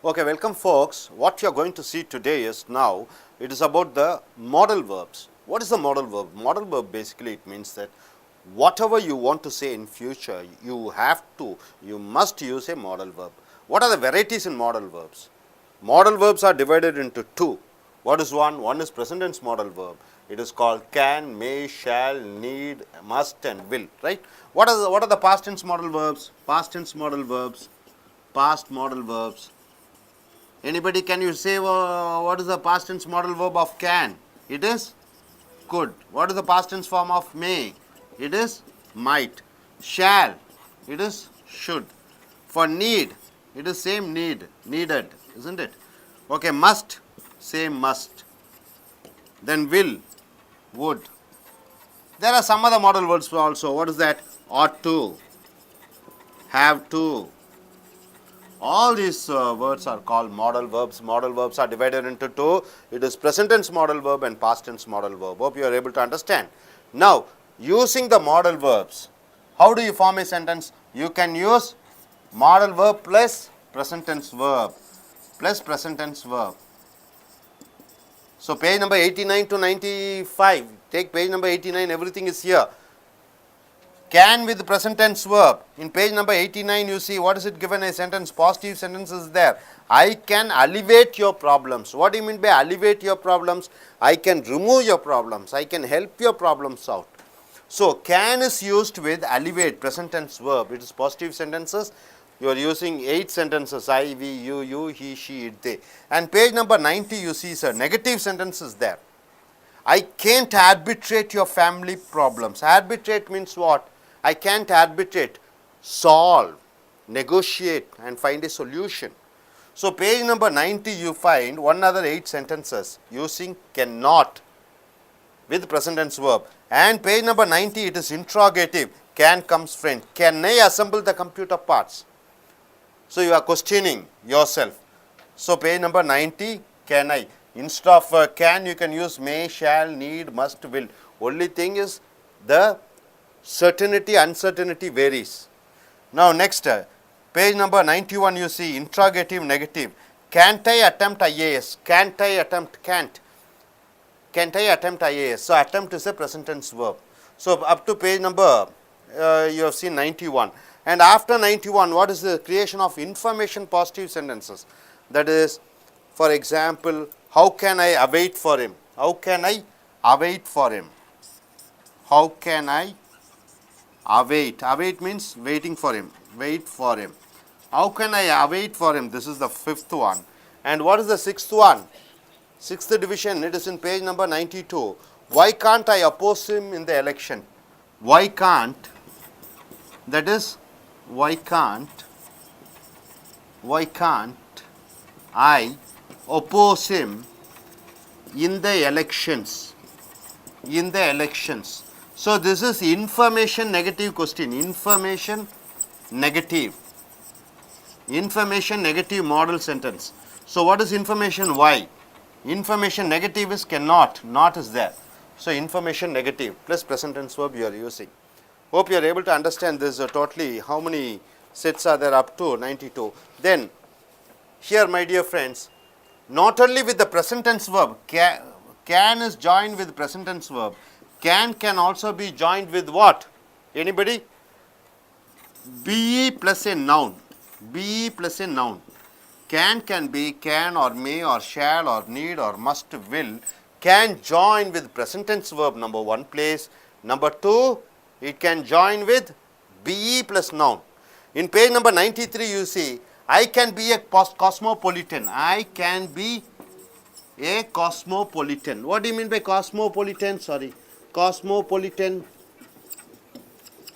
Okay, welcome folks. What you are going to see today is now it is about the modal verbs. What is the modal verb? Modal verb basically it means that whatever you want to say in future, you must use a modal verb. What are the varieties in modal verbs? Modal verbs are divided into two. What is one? One is present tense modal verb. It is called can, may, shall, need, must and will, right? What are the past tense modal verbs? Past tense modal verbs, past modal verbs. Anybody, can you say what is the past tense modal verb of can? It is could. What is the past tense form of may? It is might. Shall, it is should. For need, it is same need, needed, isn't it? Okay, must, same must. Then will, would. There are some other modal verbs also. What is that? Ought to, have to. All these words are called modal verbs. Modal verbs are divided into two. It is present tense modal verb and past tense modal verb. Hope you are able to understand. Now, using the modal verbs, how do you form a sentence? You can use modal verb plus present tense verb. Plus present tense verb. So, page number 89 to 95. Take page number 89, everything is here. Can with present tense verb. In page number 89, you see what is it given a sentence, positive sentence is there. I can alleviate your problems. What do you mean by alleviate your problems? I can remove your problems. I can help your problems out. So, can is used with alleviate, present tense verb. It is positive sentences. You are using 8 sentences, I, we, you, he, she, it, they. And page number 90, you see, sir, negative sentences there. I can't arbitrate your family problems. Arbitrate means what? I can't arbitrate, solve, negotiate and find a solution. So, page number 90 you find one other 8 sentences using cannot with present tense verb, and page number 90 it is interrogative, can comes friend. Can I assemble the computer parts? So, you are questioning yourself. So, page number 90, can I? Instead of can, you can use may, shall, need, must, will. Only thing is the certainty, uncertainty varies. Now, next page number 91 you see interrogative, negative. Can't I attempt IAS? Can't I attempt? Can't. Can't I attempt IAS? So, attempt is a present tense verb. So, up to page number you have seen 91. And after 91, what is the creation of information positive sentences? That is, for example, how can I await for him? How can I await for him? How can I await? Await means waiting for him. Wait for him. How can I await for him? This is the 5th one. And what is the 6th one? 6th division, it is in page number 92. Why can't I oppose him in the election? Why can't? That is, why can't I oppose him in the elections? In the elections. So, this is information negative question. Information negative model sentence. So, what is information? Why? Information negative is cannot, not is there. So, information negative plus present tense verb you are using. Hope you are able to understand this totally. How many sets are there? Up to 92. Then, here my dear friends, not only with the present tense verb, can is joined with present tense verb. Can also be joined with what? Anybody? Be plus a noun. Be plus a noun. Can be can or may or shall or need or must, will. Can join with present tense verb, number 1 place. Number 2, it can join with be plus noun. In page number 93 you see, I can be a cosmopolitan. I can be a cosmopolitan. What do you mean by cosmopolitan? Sorry. Cosmopolitan.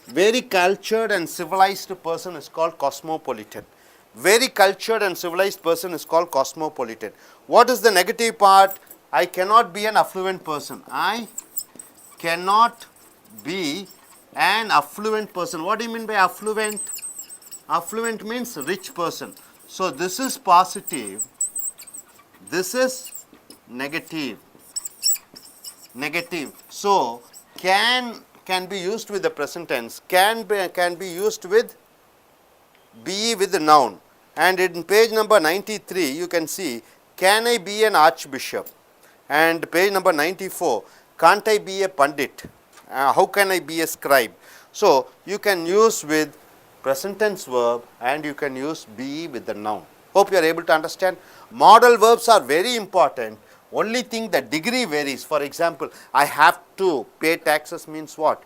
Very cultured and civilized person is called cosmopolitan. Very cultured and civilized person is called cosmopolitan. What is the negative part? I cannot be an affluent person. I cannot be an affluent person. What do you mean by affluent? Affluent means rich person. So, this is positive. This is negative. Negative. So, can be used with the present tense. Can be used with be with the noun. And in page number 93, you can see, can I be an archbishop? And page number 94, can't I be a pandit? How can I be a scribe? So, you can use with present tense verb and you can use be with the noun. Hope you are able to understand. Modal verbs are very important. Only thing, the degree varies. For example, I have to pay taxes means what?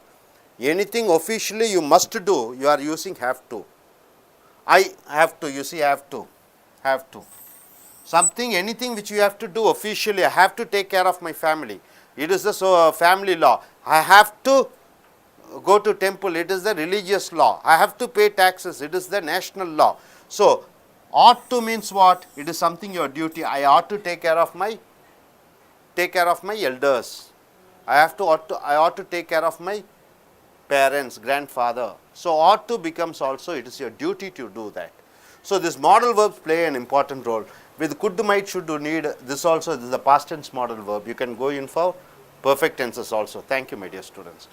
Anything officially you must do, you are using have to. I have to, you see, have to. Something, anything which you have to do officially, I have to take care of my family. It is the family law. I have to go to temple, it is the religious law. I have to pay taxes, it is the national law. So, ought to means what? It is something your duty. I ought to take care of my elders. I ought to take care of my parents, grandfather. So, ought to becomes also, it is your duty to do that. So, this modal verbs play an important role. With could, might, should, do, need, this also, this is the past tense modal verb. You can go in for perfect tenses also. Thank you, my dear students.